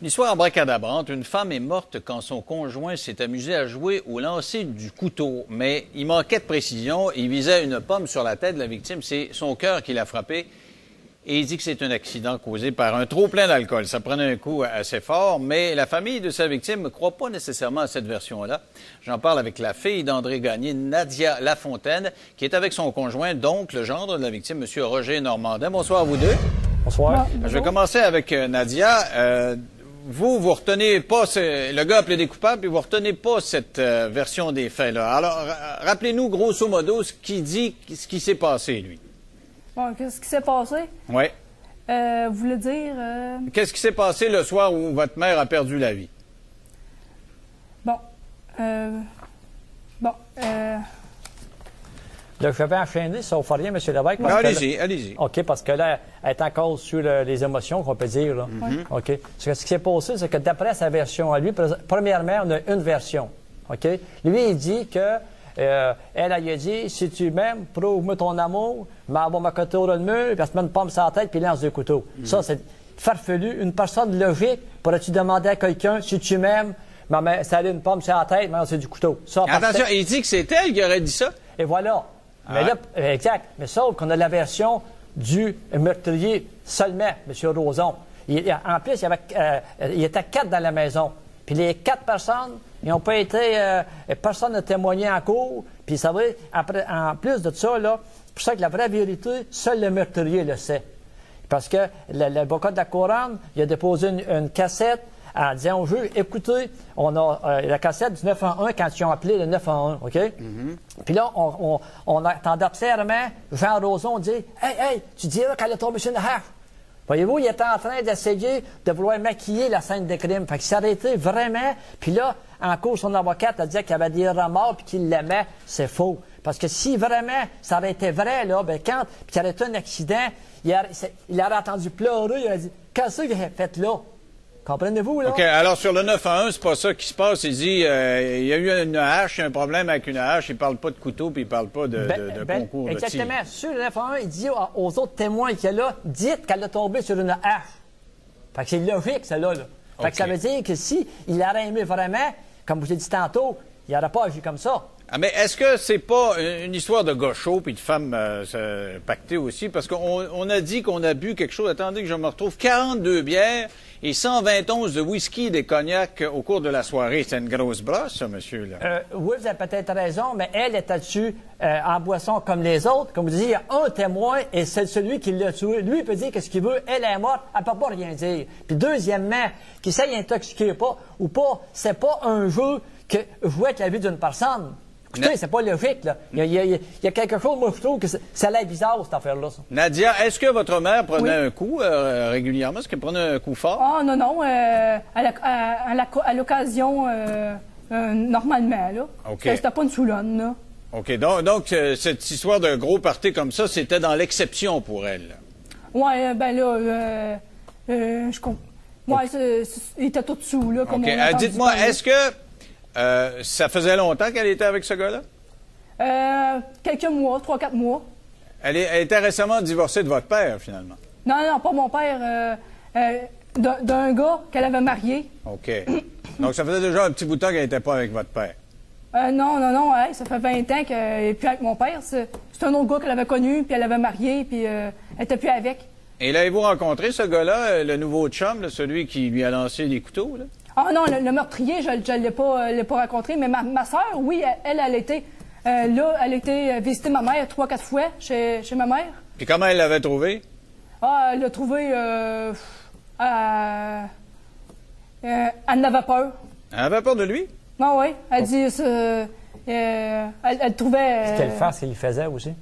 Une histoire abracadabrante. Une femme est morte quand son conjoint s'est amusé à jouer au lancer du couteau. Mais il manquait de précision. Il visait une pomme sur la tête de la victime. C'est son cœur qui l'a frappé. Et il dit que c'est un accident causé par un trop-plein d'alcool. Ça prenait un coup assez fort, mais la famille de sa victime ne croit pas nécessairement à cette version-là. J'en parle avec la fille d'André Gagné, Nadia Lafontaine, qui est avec son conjoint, donc le gendre de la victime, M. Roger Normandin. Bonsoir à vous deux. Bonsoir. Je vais commencer avec Nadia. Vous retenez pas, le gars a plaidé coupable, puis vous retenez pas cette version des faits-là. Alors, rappelez-nous grosso modo ce qui s'est passé, lui. Bon, qu'est-ce qui s'est passé? Oui. Vous voulez dire... Qu'est-ce qui s'est passé le soir où votre mère a perdu la vie? Bon. Là, je vais enchaîner, ça ne fait rien, M. Lévesque. Allez-y, allez-y. OK, parce que là, elle est encore sur les émotions, qu'on peut dire. Là. OK. Ce qui s'est passé, c'est que d'après sa version à lui, premièrement, on a une version. OK? Lui, il dit que elle a dit, si tu m'aimes, prouve-moi ton amour, mais elle va me côté au le mur, puis elle se met une pomme sur la tête, puis lance deux couteaux. Ça, c'est farfelu. Une personne logique, pourrais-tu demander à quelqu'un, si tu m'aimes, mais ça a une pomme sur la tête, mais c'est du couteau. Ça, attention, il dit que c'est elle qui aurait dit ça? Et voilà. Mais là, exact. Mais sauf qu'on a la version du meurtrier seulement, M. Roson. En plus, il était 4 dans la maison. Puis les 4 personnes, ils n'ont pas été... personne n'a témoigné en cours. Puis ça va, en plus de ça, là, c'est pour ça que la vraie vérité, seul le meurtrier le sait. Parce que l'avocat de la couronne, il a déposé une cassette en disant au juge, écoutez, on a la cassette du 911 quand ils ont appelé le 911, OK? Puis là, on entendait clairement Jean Roson dire, « Hey, tu diras qu'elle est tombée sur une hache. » Voyez-vous, il était en train d'essayer de vouloir maquiller la scène de crime. Fait qu'il s'est arrêté vraiment. Puis là, en cours, son avocate a dit qu'il avait des remords puis qu'il l'aimait. C'est faux. Parce que si vraiment ça aurait été vrai, là, ben quand il y aurait eu un accident, il aurait entendu pleurer. Il aurait dit, qu'est-ce qu'il a fait là? Comprenez-vous, là? OK. Alors, sur le 911, c'est pas ça qui se passe. Il dit, il y a eu une hache, il y a un problème avec une hache. Il parle pas de couteau, puis il parle pas de concours de tir. Exactement. Sur le 911, il dit aux autres témoins qu'il y a là, dites qu'elle est tombée sur une hache. Fait que c'est logique, celle-là. Là. Fait que ça veut dire que si il aurait aimé vraiment, comme je l'ai dit tantôt, il n'aurait pas agi comme ça. Ah, mais est-ce que c'est pas une histoire de gars chauds puis de femmes pactées aussi? Parce qu'on a dit qu'on a bu quelque chose. Attendez que je me retrouve. 42 bières et 120 onces de whisky et des cognacs au cours de la soirée. C'est une grosse brosse, ça, monsieur, là. Oui, vous avez peut-être raison, mais elle était dessus en boisson comme les autres. Comme vous disiez, il y a un témoin et c'est celui qui l'a tué. Lui, il peut dire qu'est-ce qu'il veut. Elle est morte. Elle peut pas rien dire. Puis deuxièmement, qu'il s'est intoxiqué ou pas, c'est pas un jeu que jouer avec la vie d'une personne. Écoutez, c'est pas logique, là. Il y a quelque chose, moi, je trouve que ça a l'air bizarre, cette affaire-là. Ça. Nadia, est-ce que votre mère prenait un coup régulièrement? Est-ce qu'elle prenait un coup fort? Ah, non. À l'occasion, normalement, là. OK. C'était pas une soulonne, là. OK. Donc, cette histoire de gros party comme ça, c'était dans l'exception pour elle. Ouais, ben là, je comprends. Ouais, il était tout dessous, là, comme OK. on a entendu Dites-moi, parler. est-ce que ça faisait longtemps qu'elle était avec ce gars-là? Quelques mois, 3-4 mois. Elle était récemment divorcée de votre père, finalement. Non, pas mon père. D'un gars qu'elle avait marié. OK. Donc, ça faisait déjà un petit bout de temps qu'elle n'était pas avec votre père. Non, ça fait 20 ans qu'elle n'est plus avec mon père. C'est un autre gars qu'elle avait connu, puis elle avait marié, puis elle n'était plus avec. Et l'avez-vous rencontré, ce gars-là, le nouveau chum, là, celui qui lui a lancé des couteaux, là? Ah non, le meurtrier, je ne l'ai pas rencontré, mais ma soeur, oui, elle était là, elle était visiter ma mère 3-4 fois chez ma mère. Puis comment elle l'avait trouvé? Ah, elle l'a trouvé, elle n'avait peur. Elle avait peur de lui? Ah oui, elle dit, elle trouvait... Quelle face qu'il faisait aussi?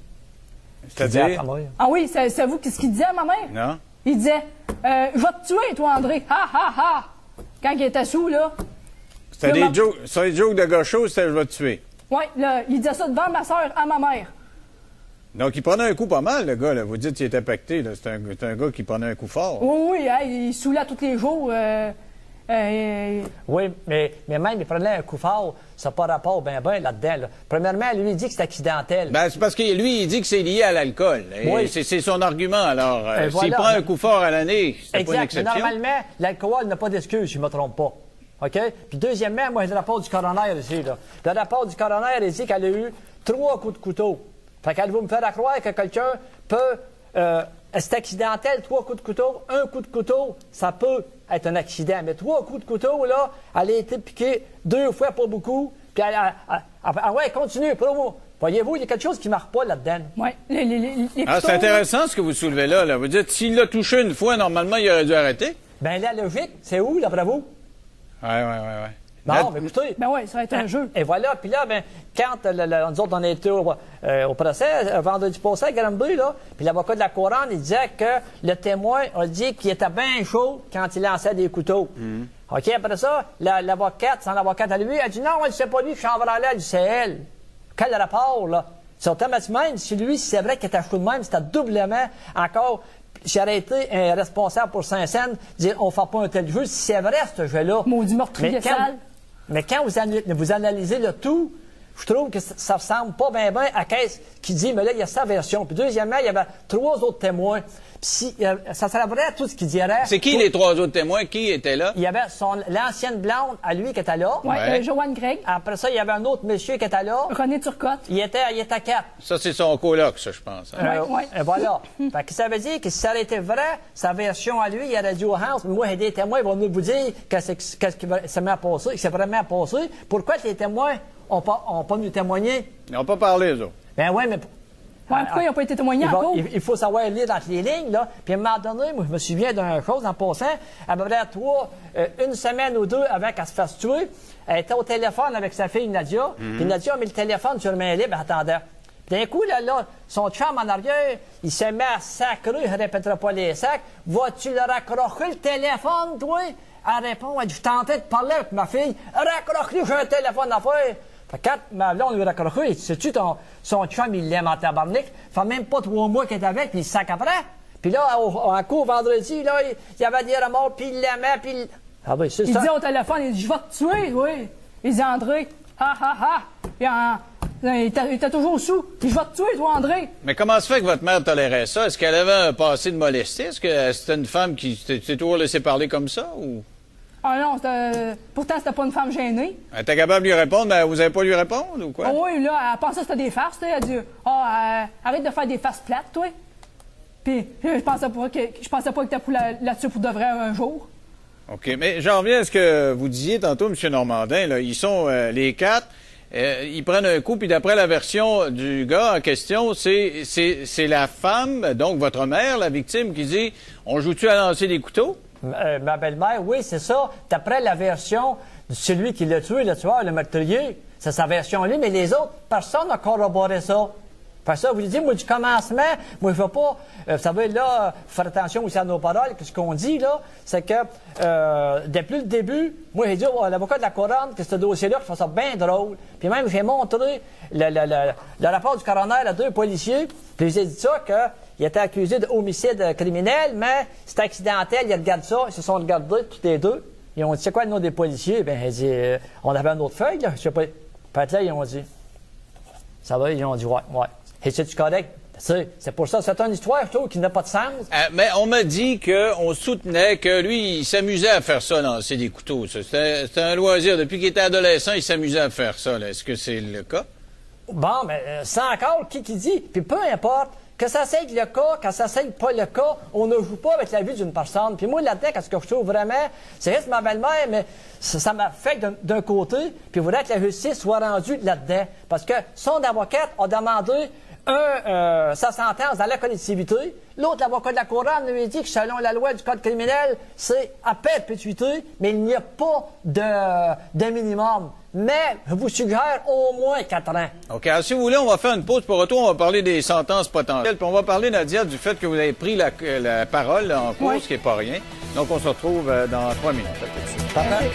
C'est-à-dire? Ah oui, c'est vous, qu'est-ce qu'il disait à ma mère? Non. Il disait, je vais te tuer, toi, André, ha, ha, ha! Quand il était sous, là. C'était des jokes de gars chauds, c'était « je vais te tuer ». Oui, là, il disait ça devant ma soeur à ma mère. Donc, il prenait un coup pas mal, le gars, là. Vous dites qu'il était pacté, là. C'est un gars qui prenait un coup fort. Oui, il saoulait tous les jours. Oui, mais même, il prenait un coup fort, ça n'a pas rapport ben là-dedans. Là. Premièrement, lui, il dit que c'est accidentel. Ben, c'est parce que lui, il dit que c'est lié à l'alcool. Oui. C'est son argument. Alors, s'il voilà. prend un coup fort à l'année, c'est pas une Exact. exception. Normalement, l'alcool n'a pas d'excuse, si je ne me trompe pas. OK? Puis deuxièmement, moi, j'ai le rapport du coroner ici. Là. Le rapport du coroner, il dit qu'elle a eu 3 coups de couteau. Fait qu'elle veut me faire croire que quelqu'un peut... c'est accidentel, 3 coups de couteau. 1 coup de couteau, ça peut être un accident. Mais 3 coups de couteau, là, elle a été piquée 2 fois, pas beaucoup. Puis ouais, continue, promo. Voyez-vous, il y a quelque chose qui ne marche pas là-dedans. Oui. C'est intéressant ce que vous soulevez là. Vous dites, s'il l'a touché une fois, normalement, il aurait dû arrêter. Bien, la logique, c'est où, d'après vous? Oui. Bon, mais écoutez. Ben oui, ça va être un jeu. Et voilà, puis là, ben, quand nous autres, on était au procès, vendredi passé à Granby, là, puis l'avocat de la couronne, il disait que le témoin a dit qu'il était bien chaud quand il lançait des couteaux. OK, après ça, l'avocate, son avocate à lui, elle dit non, c'est pas lui qui chambranlait, elle dit c'est elle. Quel rapport, là? C'est automatiquement, si lui, si c'est vrai qu'il était chaud de même, c'était doublement encore. J'aurais été un responsable pour Saint-Saëns, dire on ne fait pas un tel jeu, si c'est vrai ce jeu-là. Maudit meurtrier sale. Mais quand vous analysez le tout, je trouve que ça ressemble pas bien à qu'est-ce qui dit, mais là, il y a sa version. Puis deuxièmement, il y avait 3 autres témoins. Puis ça serait vrai tout ce qu'il dirait. C'est qui les 3 autres témoins? Qui étaient là? Il y avait l'ancienne blonde à lui qui était là. Oui, Joanne Gregg. Après ça, il y avait un autre monsieur qui était là. René Turcotte. Il était 4. Ça, c'est son coloc, ça, je pense. Oui. Voilà. Fait que ça veut dire que si ça avait été vrai, sa version à lui, il aurait dit au Hans, moi, des témoins vont nous vous dire qu'est-ce qui s'est mis à passer, que c'est vraiment passé. Pourquoi les témoins n'ont pas nous témoigner? Ils n'ont pas parlé, eux autres. Ben oui, mais... Pourquoi ils n'ont pas été témoignés encore? Il faut savoir lire entre les lignes, là. Puis à un moment donné, moi, je me souviens d'une chose en passant, à peu près une semaine ou 2 avant qu'elle se fasse tuer, elle était au téléphone avec sa fille Nadia, puis Nadia a mis le téléphone sur main libre, elle attendait. D'un coup, là, son chum en arrière, il se met à sacrer, je ne répéterai pas les sacs. Vas-tu le raccrocher le téléphone, toi? Elle répond, elle dit, je tentais de parler avec ma fille. Raccroche-lui, j'ai un téléphone à faire. Fait que quand ma blonde lui raccroché, sais-tu, son chum, il l'aime en tabarnak. Fait même pas 3 mois qu'il est avec, puis il se sac après. Puis là, en cours, vendredi, là, il y avait des remords, puis il l'aimait, puis Ah oui, c'est ça. Il dit au téléphone, il dit, je vais te tuer, oui. Il dit, André, il était toujours sous. Il dit, je vais te tuer, toi, André. Mais comment se fait que votre mère tolérait ça? Est-ce qu'elle avait un passé de molestie? Est-ce que c'était une femme qui s'est toujours laissé parler comme ça? Ou... Ah non, pourtant, c'était pas une femme gênée. Elle était capable de lui répondre, mais vous n'avez pas lui répondre, ou quoi? Oh oui, là, elle pensait que c'était des farces, tu sais. Elle dit, arrête de faire des farces plates, toi. Puis, je pensais pas que t'as là-dessus pour de vrai un jour. OK, mais j'en reviens à ce que vous disiez tantôt, M. Normandin, là. Ils sont les 4, ils prennent un coup, puis d'après la version du gars en question, c'est la femme, donc votre mère, la victime, qui dit « On joue-tu à lancer des couteaux? » Ma belle-mère, oui, c'est ça. D'après la version de celui qui l'a tué, le tueur, le meurtrier, c'est sa version lui, mais les autres, personne n'a corroboré ça. Parce que ça, vous dites, moi, du commencement, moi, je ne veux pas, vous savez, là, faire attention aussi à nos paroles, que ce qu'on dit, là, c'est que, depuis le début, moi, j'ai dit à l'avocat de la couronne que ce dossier-là, je trouve ça bien drôle. Puis même, j'ai montré le rapport du coroner à 2 policiers, puis j'ai dit ça, qu'il était accusé d'homicide criminel, mais c'est accidentel, ils regardent ça, ils se sont regardés, tous les 2. Ils ont dit, c'est quoi le nom des policiers? Ben, j'ai dit, on avait une autre feuille, là, je sais pas. Peut-être là, ils ont dit, ça va, ils ont dit, ouais. Et c'est-tu correct? C'est pour ça, c'est une histoire, je trouve, qui n'a pas de sens. Mais on m'a dit qu'on soutenait que lui, il s'amusait à faire ça, lancer des couteaux. C'était un loisir. Depuis qu'il était adolescent, il s'amusait à faire ça. Est-ce que c'est le cas? Bon, mais c'est encore qui dit. Puis peu importe, que ça soit le cas, que ça soit pas le cas, on ne joue pas avec la vie d'une personne. Puis moi, là-dedans, ce que je trouve vraiment, c'est juste ma belle-mère, mais ça m'affecte d'un côté, puis il faudrait que la justice soit rendue là-dedans. Parce que son avocate a demandé sa sentence dans la collectivité. L'autre, l'avocat de la couronne, lui dit que selon la loi du Code criminel, c'est à perpétuité, mais il n'y a pas de minimum. Mais je vous suggère au moins 4 ans. OK. Alors, si vous voulez, on va faire une pause. Pour retour, on va parler des sentences potentielles. Puis on va parler, Nadia, du fait que vous avez pris la parole là, en cours, ce qui n'est pas rien. Donc, on se retrouve dans 3 minutes. Parfait.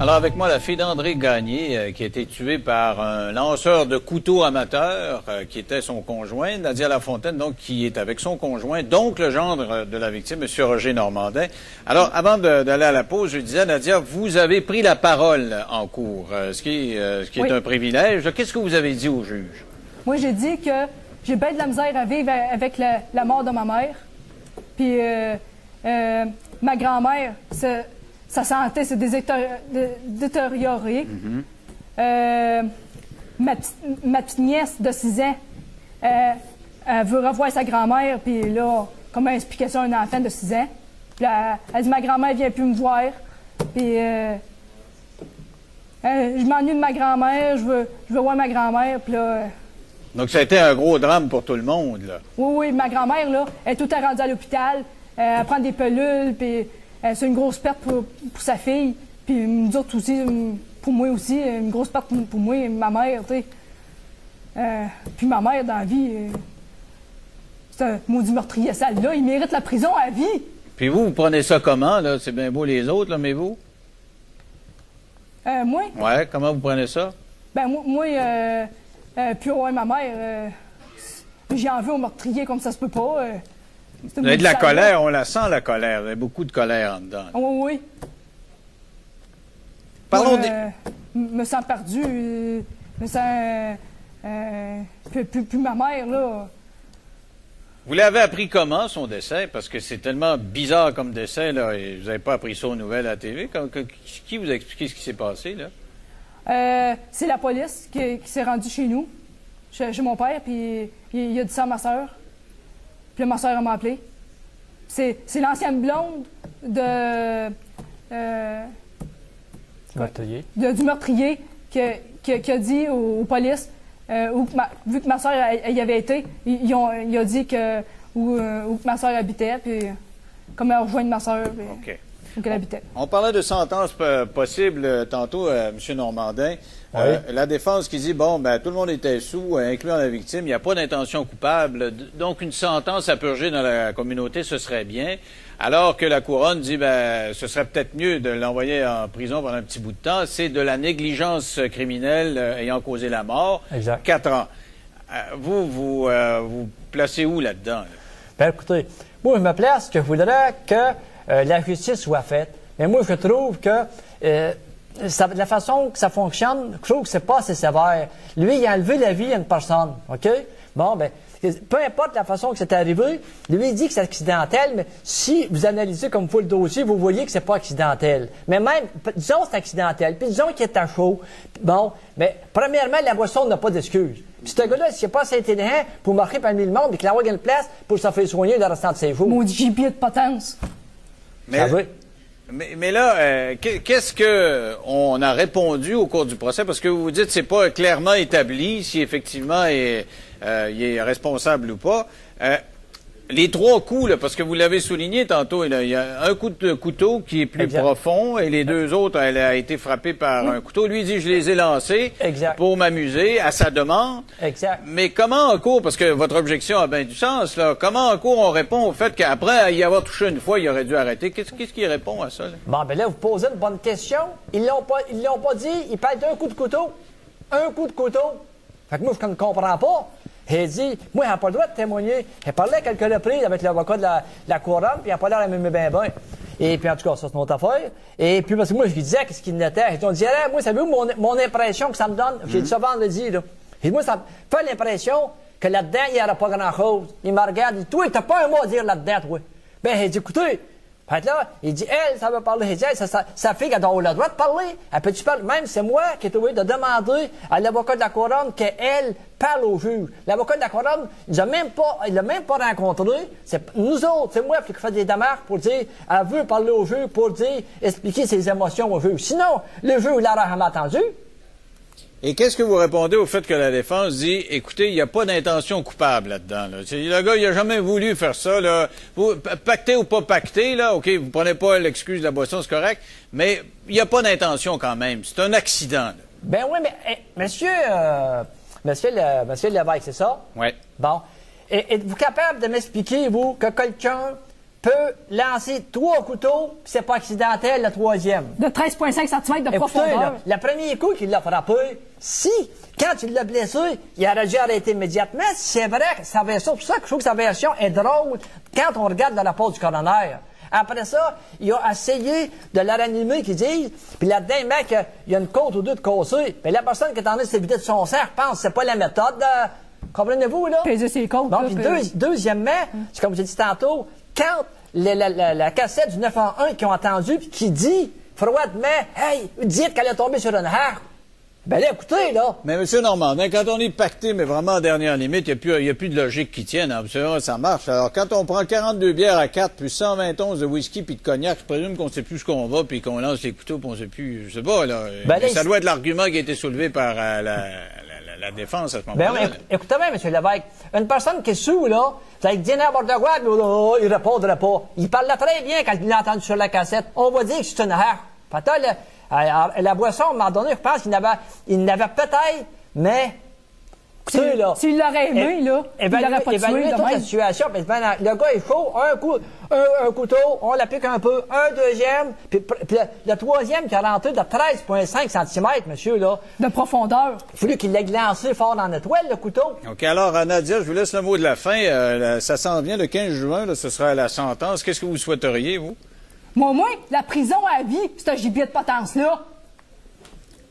Alors avec moi, la fille d'André Gagné, qui a été tuée par un lanceur de couteau amateur, qui était son conjoint, Nadia Lafontaine, donc qui est avec son conjoint, donc le gendre de la victime, M. Roger Normandin. Alors, avant d'aller à la pause, je disais, Nadia, vous avez pris la parole en cours, ce qui est un privilège. Qu'est-ce que vous avez dit au juge? Moi, j'ai dit que j'ai bien de la misère à vivre avec la mort de ma mère. Puis ma grand-mère, sa santé s'est détériorée. Ma petite nièce de 6 ans, elle veut revoir sa grand-mère, puis là, comment expliquer ça à un enfant de 6 ans? Puis là, elle dit, ma grand-mère vient plus me voir, puis je m'ennuie de ma grand-mère, je veux voir ma grand-mère, puis là... Donc, ça a été un gros drame pour tout le monde, là. Oui, ma grand-mère, là, elle est tout le temps rendue à l'hôpital, elle prend des pelules, puis c'est une grosse perte pour sa fille, puis nous autres aussi, pour moi aussi, une grosse perte pour moi, ma mère, tu sais. Puis ma mère, dans la vie, c'est un maudit meurtrier sale, là, il mérite la prison à vie. Puis vous prenez ça comment, là? C'est bien beau les autres, là, mais vous? Moi? Ouais, comment vous prenez ça? Ben, moi, puis ouais, ma mère, j'en veux au meurtrier comme ça se peut pas. Vous avez de la colère, on la sent, la colère. Il y a beaucoup de colère en dedans. Oui, oui. Parlons me sens perdu, me sens... puis ma mère, là... Vous l'avez appris comment, son décès? Parce que c'est tellement bizarre comme décès, là, et vous n'avez pas appris ça aux nouvelles à la TV. Qui vous a expliqué ce qui s'est passé, là? C'est la police qui s'est rendue chez nous, chez mon père, puis il a dit ça à ma soeur. Puis là, ma soeur m'a appelé. C'est l'ancienne blonde du meurtrier qui a dit aux polices, vu que ma soeur y avait été, il a dit où ma soeur habitait, puis comme elle a rejoint ma soeur, puis où qu'elle habitait. On parlait de sentence possible tantôt, M. Normandin. Oui. La défense qui dit, bon, ben tout le monde était sous, incluant la victime, il n'y a pas d'intention coupable, donc une sentence à purger dans la communauté, ce serait bien. Alors que la couronne dit, ben ce serait peut-être mieux de l'envoyer en prison pendant un petit bout de temps. C'est de la négligence criminelle ayant causé la mort. Exact. 4 ans. Vous placez où là-dedans? Là? Ben écoutez, moi je me place que je voudrais que la justice soit faite. Mais moi je trouve que de la façon que ça fonctionne, je trouve que c'est pas assez sévère. Lui, il a enlevé la vie à une personne, OK? Bon, ben, peu importe la façon que c'est arrivé, lui, il dit que c'est accidentel, mais si vous analysez comme vous le dossier, vous voyez que c'est pas accidentel. Mais même, disons que c'est accidentel, puis disons qu'il est à chaud. Bon, mais premièrement, la boisson n'a pas d'excuse. Puis ce gars-là, s'il n'est pas assez intelligent pour marcher parmi le monde et qu'il envoie une place pour se faire soigner le restant de ses jours. Maudit gibier de potence. Mais là, qu'est-ce qu'on a répondu au cours du procès? Parce que vous vous dites que c'est pas clairement établi si effectivement il est responsable ou pas. Les 3 coups, là, parce que vous l'avez souligné tantôt, il y a un coup de couteau qui est plus profond et les 2 autres, elle a été frappée par un couteau. Lui, il dit, je les ai lancés pour m'amuser à sa demande. Exact. Mais comment en cours, parce que votre objection a bien du sens, là, comment en cours on répond au fait qu'après y avoir touché une fois, il aurait dû arrêter? Qu'est-ce qu'il répond à ça? Là? Bon, ben là, vous posez une bonne question. Ils l'ont pas dit, ils parlent d'un coup de couteau. Un coup de couteau. Fait que moi, je ne comprends pas. Il dit, moi, il n'a pas le droit de témoigner. Il parlait à quelques reprises avec l'avocat de la couronne, puis il n'a pas l'air à m'aimer bien. Et puis, en tout cas, ça, c'est notre affaire. Et puis, parce que moi, je lui disais qu'est-ce qu'il n'était. On disait, moi, savez-vous mon impression que ça me donne? J'ai dit ça vendredi, là. Et moi, ça me fait l'impression que là-dedans, il n'y aura pas grand-chose. Il me regarde, il dit, toi, t'as pas un mot à dire là-dedans, toi. Ben, il dit, écoutez, fait là, il dit, elle, ça veut parler. Il dit, elle, sa fille, elle a le droit de parler. Elle peut-tu parler? Même, c'est moi qui ai trouvé de demander à l'avocat de la couronne qu'elle parle au juge. L'avocat de la couronne, il l'a même pas rencontré. C'est nous autres, c'est moi qui fais des démarches pour dire, elle veut parler au juge pour dire, expliquer ses émotions au juge. Sinon, le juge, il l'aurait jamais entendu. Et qu'est-ce que vous répondez au fait que la défense dit, écoutez, il n'y a pas d'intention coupable là-dedans. Là. Le gars, il n'a jamais voulu faire ça. Là. Vous, pacter ou pas pacter, là, OK, vous prenez pas l'excuse de la boisson, c'est correct, mais il n'y a pas d'intention quand même. C'est un accident. Là. Ben oui, mais monsieur Lévesque, c'est ça? Oui. Bon. Êtes-vous capable de m'expliquer, vous, que quelqu'un peut lancer 3 couteaux, puis c'est pas accidentel, le 3e. De 13,5 cm de Écoutez, profondeur. là, le premier coup qu'il l'a frappé, quand il l'a blessé, il aurait dû arrêter immédiatement. C'est vrai que sa version, c'est pour ça que je trouve que sa version est drôle quand on regarde le rapport du coroner. Après ça, il a essayé de la ranimer, qu'ils disent, puis là-dedans, il met qu'il y a une côte ou deux de cassée. Puis la personne qui est en train de s'éviter de son sang, pense que c'est pas la méthode. Comprenez-vous, là? Peser ses côtes. Bon, là, puis puis- deuxièmement, c'est comme j'ai dit tantôt, quand la cassette du 911 qui ont entendu, puis qui dit froidement, « Hey, dites qu'elle est tombée sur une harpe. » Ben là, écoutez, là. Mais M. Normandin, quand on est pacté, mais vraiment en dernière limite, il n'y a plus de logique qui tienne. Hein. Ça marche. Alors, quand on prend 42 bières à 4, plus 120 onces de whisky puis de cognac, je présume qu'on ne sait plus ce qu'on va, puis qu'on lance les couteaux, puis on ne sait plus, je sais pas, là. Ben là, ça doit être l'argument qui a été soulevé par la défense à ce Ben moment-là. oui, écoutez bien, M. Lévesque. Une personne qui est sous, là, vous allez dire n'importe quoi, puis oh, il répondrait pas. Il parlait très bien quand il l'a entendu sur la cassette. On va dire que c'est une harpe. Peut-être, la boisson, à un moment donné, je pense qu'il n'avait peut-être, mais, écoutez, là. S'il l'aurait aimé, là, il l'aurait pas tué évaluer de toute la même. situation. Puis, le gars est chaud, un couteau, on l'applique un peu, un deuxième, puis le troisième qui a rentré de 13,5 cm, monsieur, là. De profondeur. Il a fallu qu'il l'ait glancé fort dans la toile, le couteau. OK, alors, Nadia, je vous laisse le mot de la fin. Ça s'en vient le 15 juin, là, ce sera la sentence. Qu'est-ce que vous souhaiteriez, vous? Moi, la prison à vie, ce gibier de potence-là.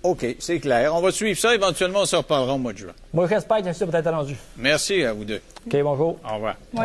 OK, c'est clair. On va suivre ça. Éventuellement, on se reparlera au mois de juin. Moi, je respecte, monsieur, pour être rendu. Merci à vous deux. OK, bonjour. Au revoir.